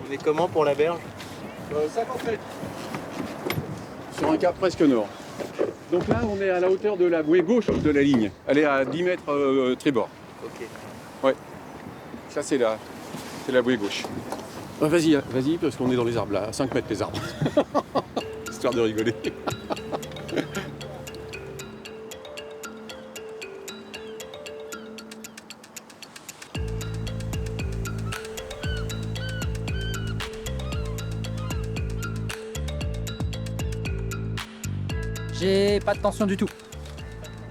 On est comment pour la berge? 50 mètres. Sur un cap presque nord. Donc là, on est à la hauteur de la bouée gauche de la ligne. Elle est à 10 mètres tribord. Ok. Ouais. Ça, c'est la bouée gauche. Vas-y, parce qu'on est dans les arbres là, à 5 mètres les arbres. Histoire de rigoler. J'ai pas de tension du tout.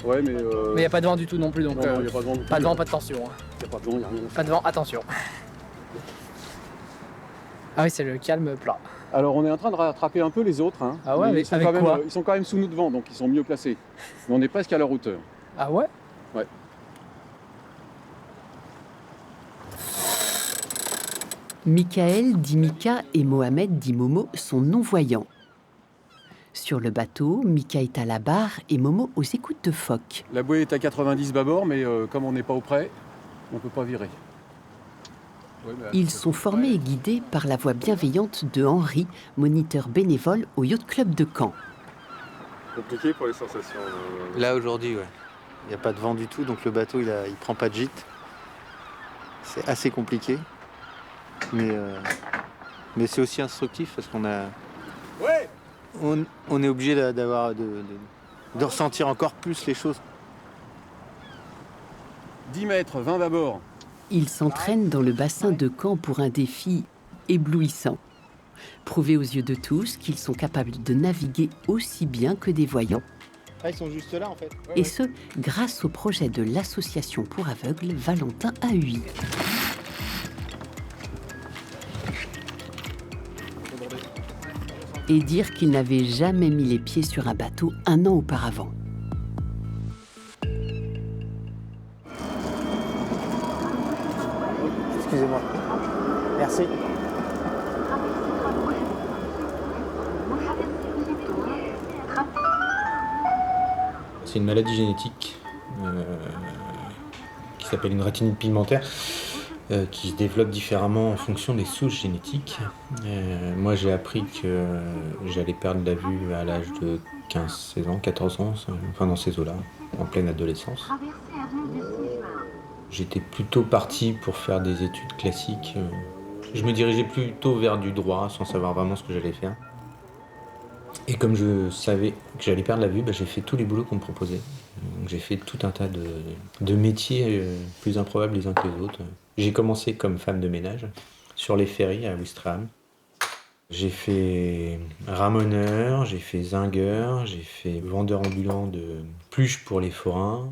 Ouais, mais. Mais il n'y a pas de vent du tout non plus, donc Non, y a pas de vent. pas de vent, pas de tension. Hein. Y a pas de vent, y a rien. Pas de vent, attention. Ah oui, c'est le calme plat. Alors, on est en train de rattraper un peu les autres. Hein. Ah ouais, mais ils sont avec quand même, quoi ils sont quand même sous nous devant, donc ils sont mieux placés. Mais on est presque à leur hauteur. Ah ouais? Ouais. Michael dit Mika et Mohamed dit Momo sont non-voyants. Sur le bateau, Mika est à la barre et Momo aux écoutes de phoque. La bouée est à 90 bâbord, mais comme on n'est pas auprès, on ne peut pas virer. Ouais, Ils sont formés et guidés par la voix bienveillante de Henri, moniteur bénévole au Yacht Club de Caen. Compliqué pour les sensations. Là aujourd'hui, ouais. Il n'y a pas de vent du tout, donc le bateau il prend pas de gîte. C'est assez compliqué. Mais c'est aussi instructif parce qu'on a. Ouais. On est obligé de ressentir encore plus les choses. 10 mètres, 20 bâbord. Ils s'entraînent dans le bassin de Caen pour un défi éblouissant. Prouver aux yeux de tous qu'ils sont capables de naviguer aussi bien que des voyants. Ah, ils sont juste là en fait. Et ce, grâce au projet de l'association pour aveugles Valentin AUI. Et dire qu'ils n'avaient jamais mis les pieds sur un bateau un an auparavant. Excusez-moi. Merci. C'est une maladie génétique qui s'appelle une rétinite pigmentaire qui se développe différemment en fonction des souches génétiques. Moi j'ai appris que j'allais perdre la vue à l'âge de 15-16 ans, 14 ans, enfin dans ces eaux-là, en pleine adolescence. J'étais plutôt parti pour faire des études classiques. Je me dirigeais plutôt vers du droit sans savoir vraiment ce que j'allais faire. Et comme je savais que j'allais perdre la vue, j'ai fait tous les boulots qu'on me proposait. Donc, j'ai fait tout un tas de métiers plus improbables les uns que les autres. J'ai commencé comme femme de ménage sur les ferries à Ouistreham. J'ai fait ramoneur, j'ai fait zingueur, j'ai fait vendeur ambulant de pluches pour les forains.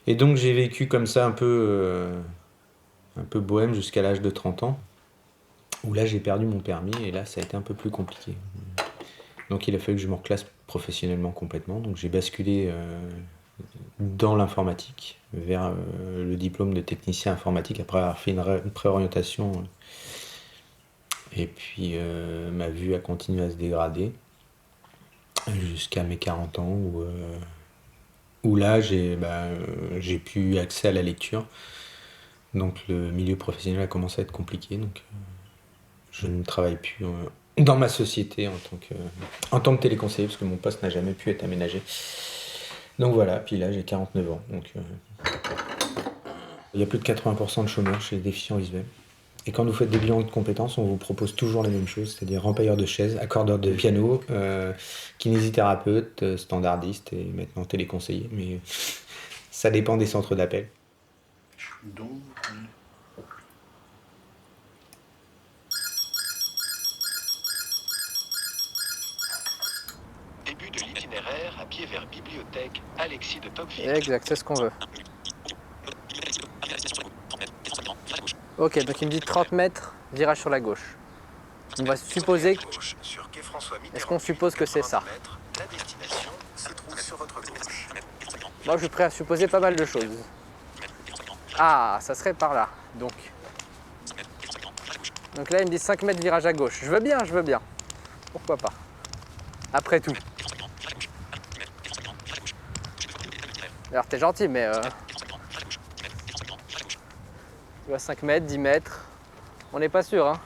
Et donc j'ai vécu comme ça un peu bohème jusqu'à l'âge de 30 ans, où là j'ai perdu mon permis et là ça a été un peu plus compliqué. Donc il a fallu que je me reclasse professionnellement complètement, donc j'ai basculé dans l'informatique, vers le diplôme de technicien informatique après avoir fait une préorientation. Et puis ma vue a continué à se dégrader jusqu'à mes 40 ans où là j'ai pu accès à la lecture. Donc le milieu professionnel a commencé à être compliqué. Donc je ne travaille plus dans ma société en tant que téléconseiller parce que mon poste n'a jamais pu être aménagé. Donc voilà, puis là j'ai 49 ans. Donc il y a plus de 80% de chômeurs chez les déficients visuels. Et quand vous faites des bilans de compétences, on vous propose toujours les mêmes choses, c'est-à-dire rempailleur de chaises, accordeur de piano, kinésithérapeute, standardiste et maintenant téléconseiller. Mais ça dépend des centres d'appel. Début de l'itinéraire à pied vers bibliothèque Alexis de Tocqueville. Exact, c'est ce qu'on veut. Ok, donc il me dit 30 mètres, virage sur la gauche. On va supposer... Est-ce qu'on suppose que c'est ça? La destination se trouve sur votre gauche. Moi je suis prêt à supposer pas mal de choses. Ah, ça serait par là, donc. Donc là il me dit 5 mètres virage à gauche. Je veux bien, je veux bien. Pourquoi pas? Après tout. Alors t'es gentil, mais... Tu vois, 5 mètres, 10 mètres. On n'est pas sûr, hein.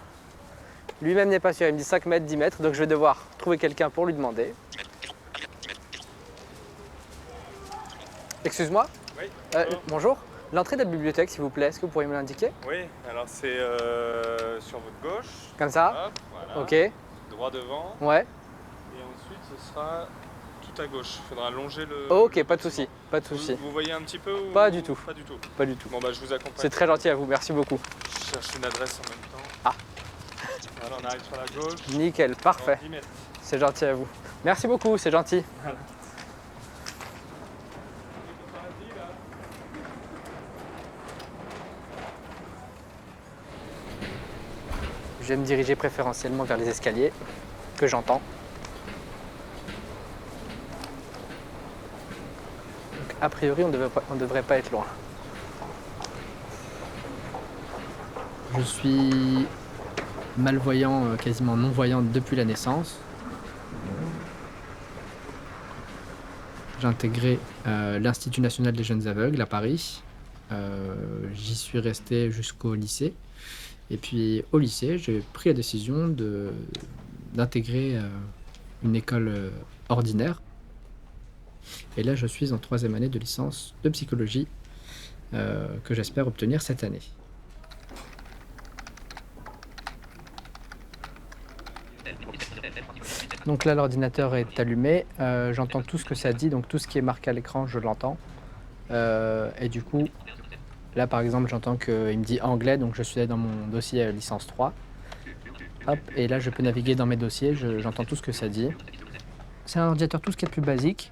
Lui-même n'est pas sûr. Il me dit 5 mètres, 10 mètres. Donc je vais devoir trouver quelqu'un pour lui demander. Excuse-moi. Oui. Bonjour. L'entrée de la bibliothèque, s'il vous plaît, est-ce que vous pourriez me l'indiquer? Oui, alors c'est sur votre gauche. Comme ça? Hop, voilà. Ok. Droit devant. Ouais. Et ensuite, ce sera tout à gauche. Il faudra longer le. Ok, le pas de bâtiment. souci. Pas de souci. Vous voyez un petit peu ou... Pas du tout. Pas du tout. Pas du tout. Bon, bah, je vous accompagne. C'est très gentil à vous. Merci beaucoup. Je cherche une adresse en même temps. Ah. Voilà, on arrive sur la gauche. Nickel, parfait. Dans 10 mètres. C'est gentil à vous. Merci beaucoup, c'est gentil. Voilà. Je vais me diriger préférentiellement vers les escaliers que j'entends. Donc, a priori, on ne devrait pas être loin. Je suis malvoyant, quasiment non-voyant depuis la naissance. J'ai intégré l'Institut national des jeunes aveugles à Paris. J'y suis resté jusqu'au lycée. Et puis au lycée, j'ai pris la décision d'intégrer une école ordinaire. Et là, je suis en 3e année de licence de psychologie que j'espère obtenir cette année. Donc là, l'ordinateur est allumé. J'entends tout ce que ça dit, donc tout ce qui est marqué à l'écran, je l'entends. Et du coup, là, par exemple, j'entends qu'il me dit anglais, donc je suis dans mon dossier licence 3. Hop, et là, je peux naviguer dans mes dossiers, j'entends tout ce que ça dit. C'est un ordinateur tout ce qui est plus basique.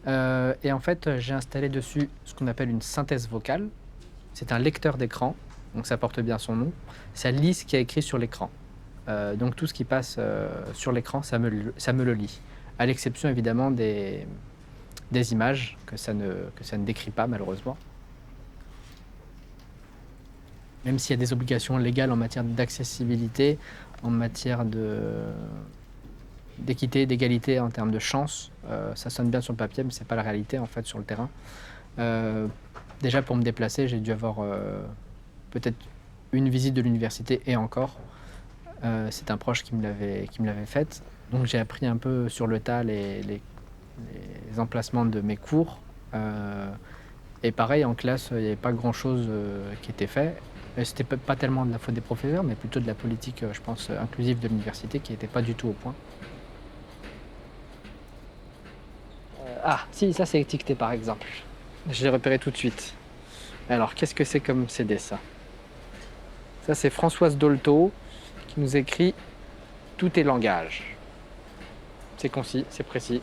Et en fait, j'ai installé dessus ce qu'on appelle une synthèse vocale. C'est un lecteur d'écran, donc ça porte bien son nom. Ça lit ce qui est écrit sur l'écran. Donc tout ce qui passe sur l'écran, ça me le lit. À l'exception évidemment des images que ça ne décrit pas malheureusement. Même s'il y a des obligations légales en matière d'accessibilité, en matière d'équité, d'égalité en termes de chance, ça sonne bien sur le papier, mais c'est pas la réalité en fait sur le terrain. Déjà pour me déplacer, j'ai dû avoir peut-être une visite de l'université et encore. C'est un proche qui me l'avait faite. Donc j'ai appris un peu sur le tas les emplacements de mes cours. Et pareil, en classe, il n'y avait pas grand-chose qui était fait. Et c'était pas tellement de la faute des professeurs, mais plutôt de la politique, je pense, inclusive de l'université qui n'était pas du tout au point. Ah, si, ça c'est étiqueté par exemple. Je l'ai repéré tout de suite. Alors, qu'est-ce que c'est comme CD ça? Ça c'est Françoise Dolto qui nous écrit « Tout est langage ». C'est concis, c'est précis.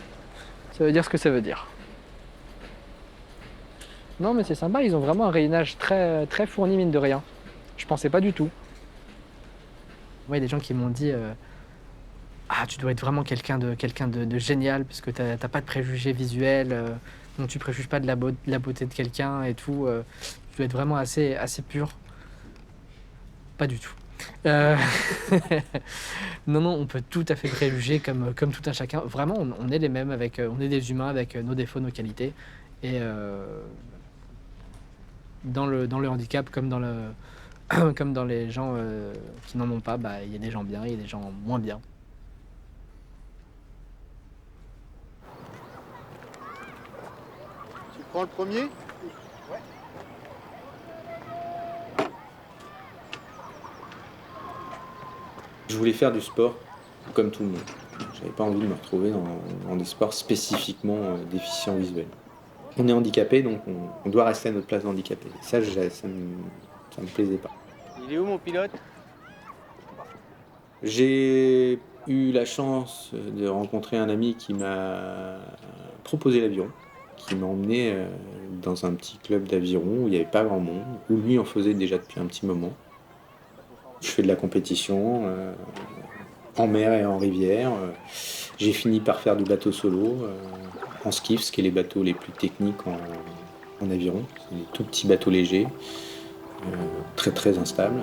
Ça veut dire ce que ça veut dire. Non mais c'est sympa, ils ont vraiment un rayonnage très, très fourni mine de rien. Je pensais pas du tout. Moi, il y a des gens qui m'ont dit ah, tu dois être vraiment quelqu'un de génial parce que t'as pas de préjugés visuels, donc tu préjuges pas de la beauté de quelqu'un et tout. Tu dois être vraiment assez pur. Pas du tout. Non, on peut tout à fait préjuger comme tout un chacun. Vraiment, on est les mêmes, on est des humains avec nos défauts, nos qualités. Et dans le handicap, comme dans les gens qui n'en ont pas, bah, il y a des gens bien, il y a des gens moins bien. Tu prends le premier? Je voulais faire du sport comme tout le monde. J'avais pas envie de me retrouver dans des sports spécifiquement déficients visuels. On est handicapé, donc on doit rester à notre place d'handicapé. Ça me plaisait pas. Il est où mon pilote? J'ai eu la chance de rencontrer un ami qui m'a proposé l'aviron, qui m'a emmené dans un petit club d'aviron où il n'y avait pas grand monde, où lui en faisait déjà depuis un petit moment. Je fais de la compétition en mer et en rivière. J'ai fini par faire du bateau solo en skiff, ce qui est les bateaux les plus techniques en aviron. C'est des tout petits bateaux légers, très très instables.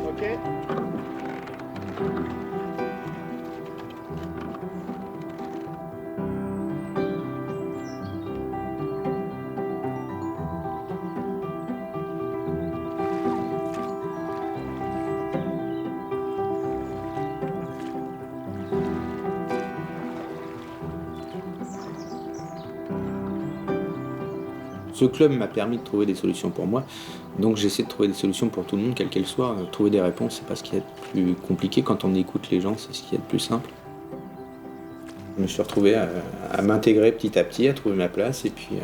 Ok. ce club m'a permis de trouver des solutions pour moi, donc j'essaie de trouver des solutions pour tout le monde, quelles qu'elles soient. Trouver des réponses, c'est pas ce qu'il y a de plus compliqué. Quand on écoute les gens, c'est ce qu'il y a de plus simple. Je me suis retrouvé à m'intégrer petit à petit, à trouver ma place, et puis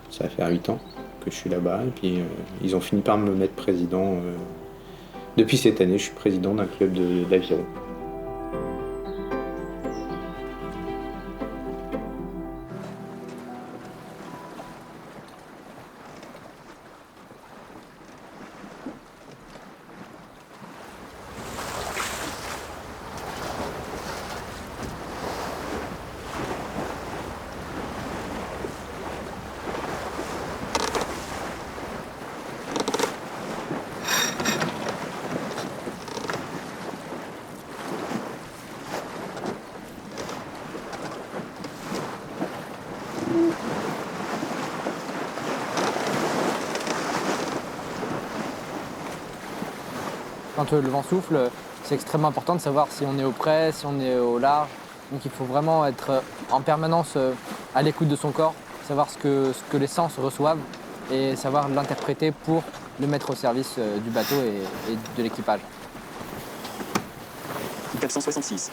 ça va faire 8 ans que je suis là-bas, et puis ils ont fini par me mettre président. Depuis cette année, je suis président d'un club d'aviron. Quand le vent souffle, c'est extrêmement important de savoir si on est au près, si on est au large. Donc il faut vraiment être en permanence à l'écoute de son corps, savoir ce que les sens reçoivent et savoir l'interpréter pour le mettre au service du bateau et de l'équipage. 466.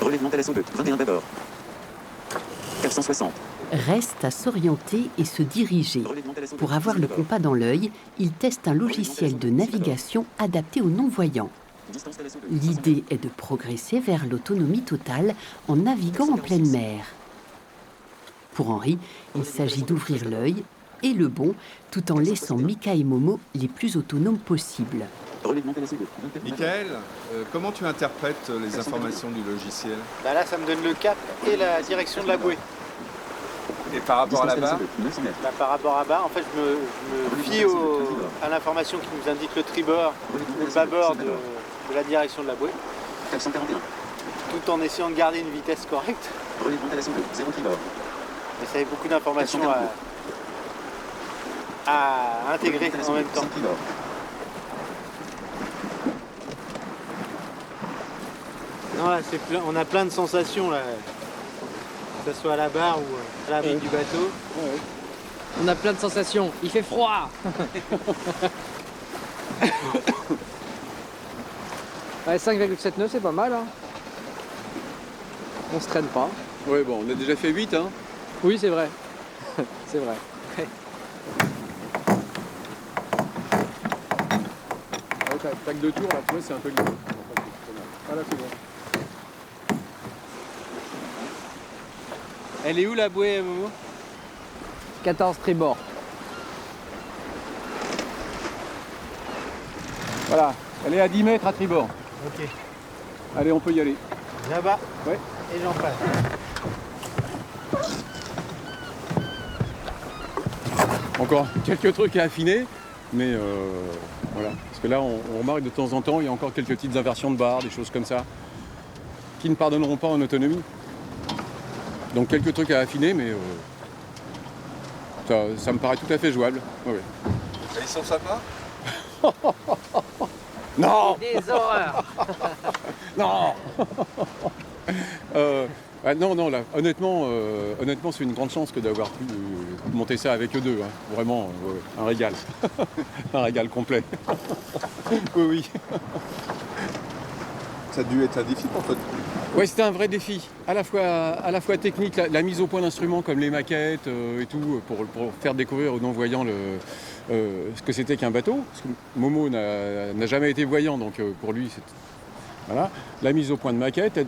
Relèvement à l'assaut de 21 d'abord. 460. Reste à s'orienter et se diriger. Pour avoir le compas dans l'œil, il teste un logiciel de navigation adapté aux non-voyants. L'idée est de progresser vers l'autonomie totale en naviguant en pleine mer. Pour Henri, il s'agit d'ouvrir l'œil et le bon, tout en laissant Mika et Momo les plus autonomes possibles. Michael, comment tu interprètes les informations du logiciel? Là, ça me donne le cap et la direction de la bouée. Et par rapport à la barre? Par rapport à bas, en fait, je me fie à l'information qui nous indique le tribord ou le bâbord de la direction de la bouée. 441. Tout en essayant de garder une vitesse correcte. Relèvement à l'assaut de 0 tribord. Mais ça avait beaucoup d'informations à intégrer en même temps. Non, là, on a plein de sensations, là. Que ce soit à la barre ou à la rive du bateau. On a plein de sensations. Il fait froid. Ouais, 5,7 nœuds, c'est pas mal. Hein. On se traîne pas. Ouais, bon, on a déjà fait 8, hein. Oui, c'est vrai. C'est vrai. Tac de tour, là, tu vois, c'est un peu limite. Ah là, c'est bon. Elle est où la bouée, Momo? 14 tribord. Voilà, elle est à 10 mètres à tribord. Ok. Allez, on peut y aller. Là-bas? Ouais. Et j'en passe. Encore quelques trucs à affiner, mais voilà. Parce que là, on remarque de temps en temps, il y a encore quelques petites inversions de barre, des choses comme ça, qui ne pardonneront pas en autonomie. Donc quelques trucs à affiner, mais ça me paraît tout à fait jouable. Ouais. Et ils sont sympas? Non! Des horreurs. Non. Non, là, honnêtement, c'est une grande chance que d'avoir pu monter ça avec eux deux. Hein. Vraiment, un régal. Un régal complet. Oui. Ça a dû être un défi pour toi. Oui, c'était un vrai défi, à la fois technique, la mise au point d'instruments comme les maquettes et tout, pour faire découvrir aux non-voyants ce que c'était qu'un bateau. Parce que Momo n'a jamais été voyant, donc pour lui, c'est... Voilà. La mise au point de maquettes,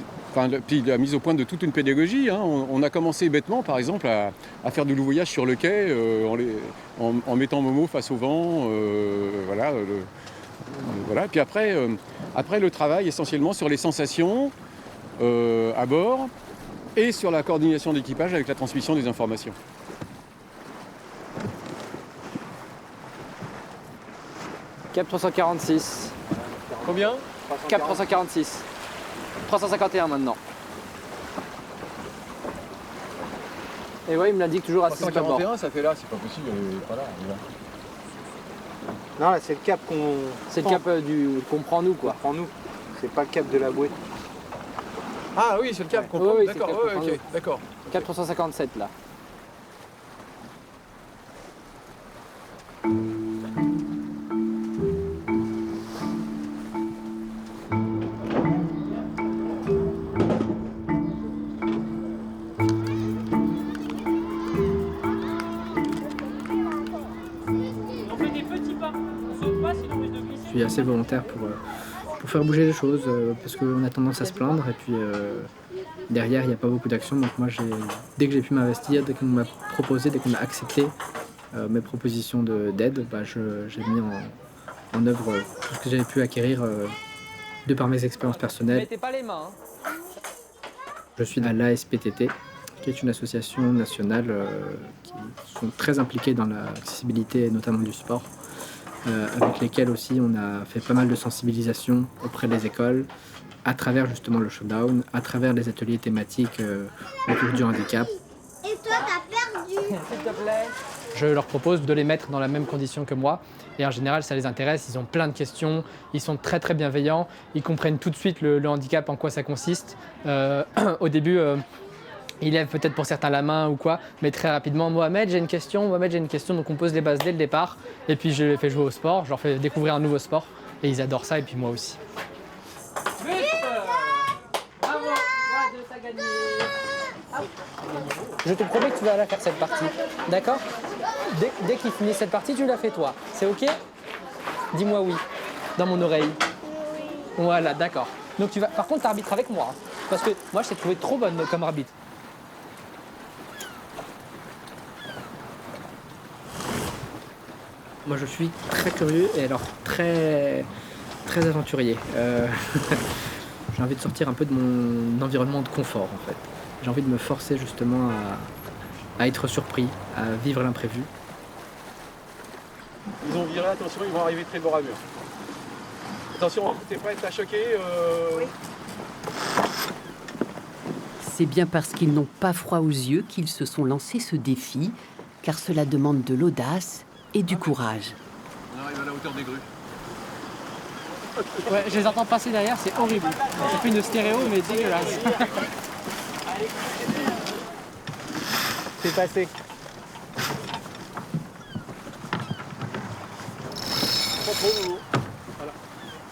puis la mise au point de toute une pédagogie. Hein. On a commencé bêtement, par exemple, à faire du loup-voyage sur le quai en mettant Momo face au vent. Voilà. Puis après, le travail essentiellement sur les sensations à bord et sur la coordination d'équipage avec la transmission des informations. Cap 346. Combien? Cap 346. 351 maintenant. Et ouais, il me l'indique toujours à 6 à bord. 341, ça fait là, c'est pas possible, elle est pas là. Non, là, c'est le cap qu'on... C'est le cap qu'on prend nous, quoi. Prend nous. C'est pas le cap de la bouée. Ah oui, c'est le cap qu'on Oui, prend. oui, D'accord, c'est le cap qu'on ok, d'accord. Cap 357 là. suis assez volontaire pour faire bouger les choses, parce qu'on a tendance à se plaindre, et puis derrière, il n'y a pas beaucoup d'action. Donc moi, dès que j'ai pu m'investir, dès qu'on m'a proposé, dès qu'on a accepté mes propositions d'aide, j'ai mis en œuvre tout ce que j'avais pu acquérir de par mes expériences personnelles. Mettez pas les mains. Hein. Je suis à l'ASPTT, qui est une association nationale qui sont très impliquées dans l'accessibilité, notamment du sport, avec lesquelles aussi on a fait pas mal de sensibilisation auprès des écoles, à travers justement le showdown, à travers les ateliers thématiques autour du handicap. Et toi, t'as perdu. S'il te plaît. Je leur propose de les mettre dans la même condition que moi, et en général ça les intéresse, ils ont plein de questions, ils sont très très bienveillants, ils comprennent tout de suite le handicap, en quoi ça consiste. Au début, ils lèvent peut-être pour certains la main ou quoi, mais très rapidement, Mohamed j'ai une question, donc on pose les bases dès le départ, et puis je les fais jouer au sport, je leur fais découvrir un nouveau sport, et ils adorent ça, et puis moi aussi. Bravo. Ouais, t'as gagné. Je te promets que tu vas la faire cette partie, d'accord? Dès qu'il finit cette partie, tu la fais toi. C'est ok? Dis-moi oui, dans mon oreille. Voilà, d'accord. Donc tu vas. Par contre, t'arbitres avec moi, hein, parce que moi, je t'ai trouvé trop bonne comme arbitre. Moi je suis très curieux et alors très aventurier. J'ai envie de sortir un peu de mon environnement de confort en fait. J'ai envie de me forcer justement à être surpris, à vivre l'imprévu. Ils ont viré, attention, ils vont arriver très bord à mur. Attention, t'es prête à choquer Oui. C'est bien parce qu'ils n'ont pas froid aux yeux qu'ils se sont lancés ce défi, car cela demande de l'audace et du courage. On arrive à la hauteur des grues. Ouais, je les entends passer derrière, c'est horrible. Ça fait une stéréo, mais dégueulasse. C'est passé.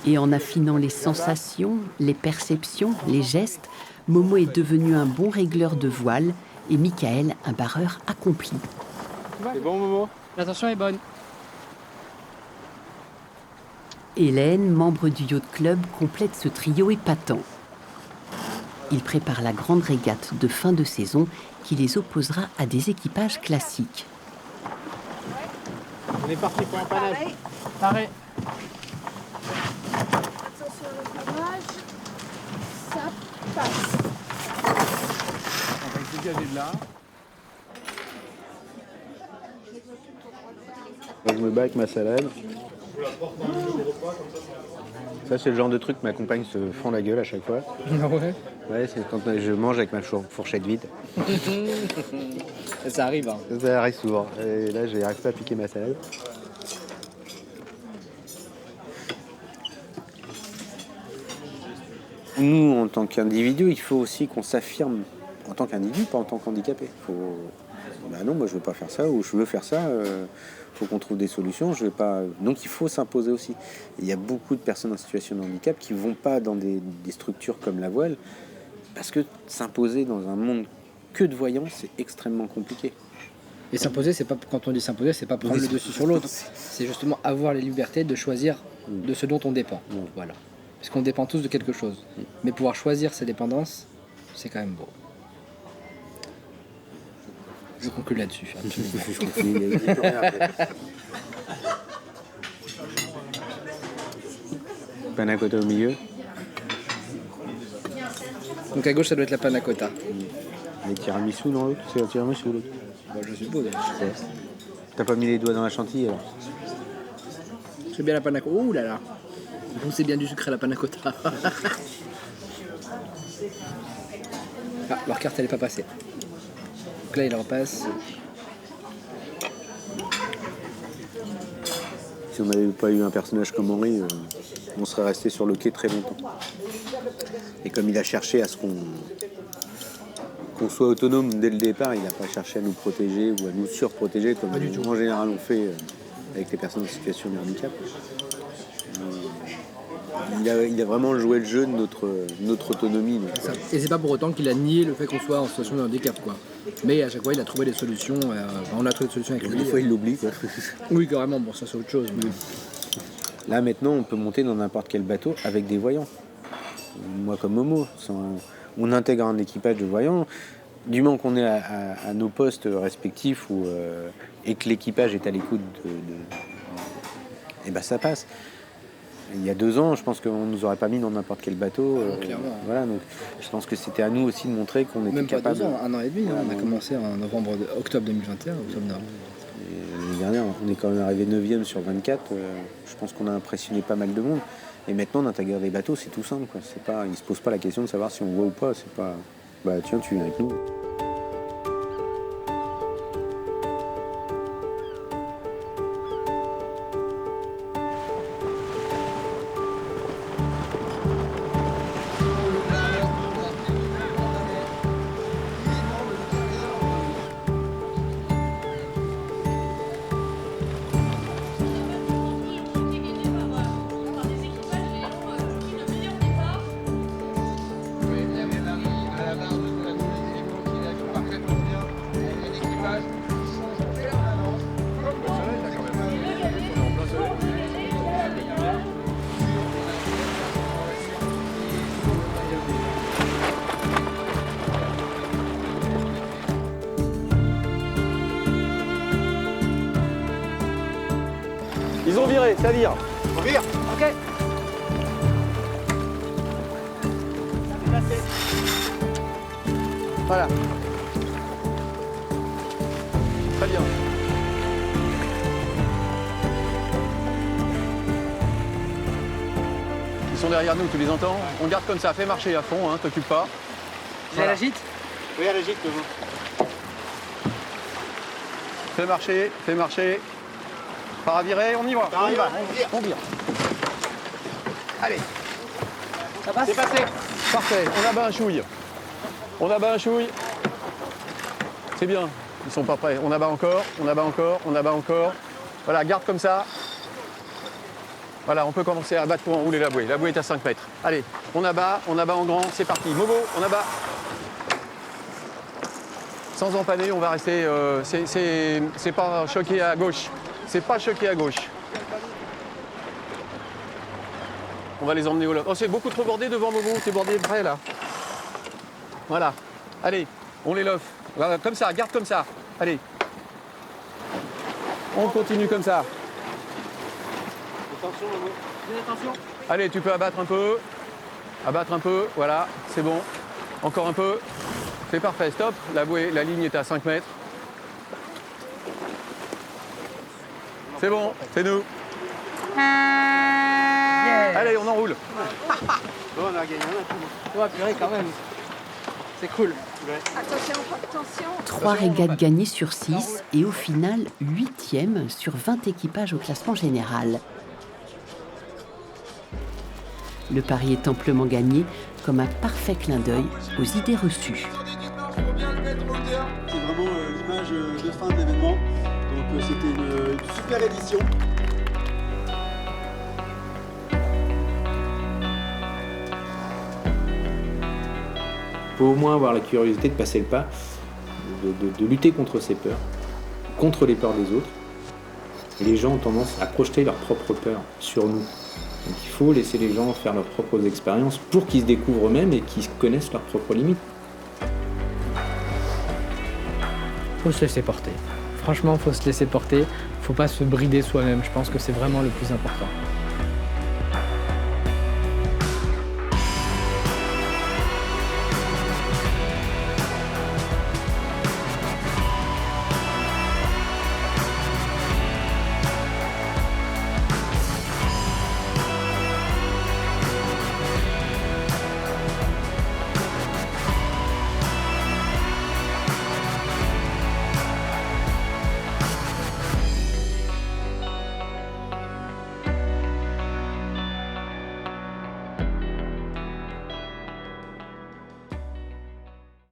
Et en affinant les sensations, les perceptions, les gestes, Momo est devenu un bon régleur de voile et Michael un barreur accompli. C'est bon, Momo? L'attention est bonne. Hélène, membre du yacht club, complète ce trio épatant. Il prépare la grande régate de fin de saison qui les opposera à des équipages classiques. On est parti pour un panache. Pareil. Attention au virage. Ça passe. On va se dégager de là. Je me bats avec ma salade. Ça, c'est le genre de truc que ma compagne se fend la gueule à chaque fois. Ah ouais. Ouais, c'est quand je mange avec ma fourchette vide. Ça arrive. Hein. Ça arrive souvent. Et là, j'arrive pas à piquer ma salade. Nous, en tant qu'individu, il faut aussi qu'on s'affirme en tant qu'individu, pas en tant qu'handicapé. Bah non, moi je veux pas faire ça, ou je veux faire ça. Faut qu'on trouve des solutions. Je vais pas. Donc il faut s'imposer aussi. Et il y a beaucoup de personnes en situation de handicap qui vont pas dans des structures comme la voile parce que s'imposer dans un monde que de voyants, c'est extrêmement compliqué. Et s'imposer, c'est pas, quand on dit s'imposer, c'est pas prendre le dessus sur l'autre. C'est justement avoir les libertés de choisir de ce dont on dépend. Voilà. Parce qu'on dépend tous de quelque chose. Mais pouvoir choisir ses dépendances, c'est quand même beau. Je conclue là-dessus. Panna cotta au milieu. Donc à gauche, ça doit être la panna cotta. Les tiramisu dans l'autre, c'est le tiramisu l'autre. Bon, je suppose. T'as pas mis les doigts dans la chantilly alors? C'est bien la panna cotta. Ouh là là. Vous c'est bien du sucre à la panna cotta. Ah, leur carte elle est pas passée. Donc là il en passe. Si on n'avait pas eu un personnage comme Henri, on serait resté sur le quai très longtemps. Et comme il a cherché à ce qu'on soit autonome dès le départ, il n'a pas cherché à nous protéger ou à nous surprotéger comme en général on fait avec les personnes en situation de handicap. Il a vraiment joué le jeu de notre autonomie. Donc, et c'est pas pour autant qu'il a nié le fait qu'on soit en situation de handicap, quoi. Mais à chaque fois, il a trouvé des solutions. On a trouvé des solutions avec lui. Des fois, il l'oublie, quoi. Oui, carrément. Bon, ça, c'est autre chose. Mais... Là maintenant, on peut monter dans n'importe quel bateau avec des voyants. Moi comme Momo, on intègre un équipage de voyants. Du moment qu'on est à nos postes respectifs et que l'équipage est à l'écoute et ben ça passe. Il y a 2 ans, je pense qu'on ne nous aurait pas mis dans n'importe quel bateau. Clairement. Voilà, donc je pense que c'était à nous aussi de montrer qu'on était Même pas capable. 2 ans, 1 an et demi. On a commencé en octobre 2021, octobre-novembre. L'année dernière, on est quand même arrivé 9e sur 24. Je pense qu'on a impressionné pas mal de monde. Et maintenant, on intègre des bateaux, c'est tout simple, quoi. C'est pas, ils ne se posent pas la question de savoir si on voit ou pas. C'est pas, bah tiens, tu viens avec nous. Ils ont viré, ça vire. On vire. Ok. Voilà. Très bien. Ils sont derrière nous, tu les entends? On garde comme ça, fais marcher à fond, hein, t'occupe pas. Elle agite? Oui, elle agite, vous. Fais marcher, fais marcher. Par à virer, on y va, on vire. Allez. Ça passe? C'est passé. Parfait, on abat un chouille. On abat un chouille. C'est bien, ils sont pas prêts. On abat encore, on abat encore, on abat encore. Voilà, garde comme ça. Voilà, on peut commencer à abattre pour enrouler la bouée. La bouée est à 5 mètres. Allez, on abat en grand, c'est parti. Momo, on abat. Sans empanner, on va rester... c'est pas choqué à gauche. C'est pas choqué à gauche. On va les emmener au lof. Oh, c'est beaucoup trop bordé devant Momo. T'es bordé près, là. Voilà. Allez, on les lof. Voilà, comme ça, garde comme ça. Allez. On continue comme ça. Attention, Momo. Attention. Allez, tu peux abattre un peu. Abattre un peu, voilà, c'est bon. Encore un peu. C'est parfait, stop. La ligne est à 5 mètres. C'est bon, c'est nous. Yeah. Allez, on enroule. Bon, on a gagné un. Ouais, purée, quand même. C'est cool. Attention, attention. 3 régates gagnées sur 6 et au final 8e sur 20 équipages au classement général. Le pari est amplement gagné comme un parfait clin d'œil aux idées reçues. C'est vraiment l'image de fin de l'événement. Donc c'était une super édition. Il faut au moins avoir la curiosité de passer le pas, de lutter contre ses peurs, contre les peurs des autres. Les gens ont tendance à projeter leurs propres peurs sur nous. Donc il faut laisser les gens faire leurs propres expériences pour qu'ils se découvrent eux-mêmes et qu'ils connaissent leurs propres limites. Faut se laisser porter. Franchement, faut se laisser porter. Faut pas se brider soi-même. Je pense que c'est vraiment le plus important.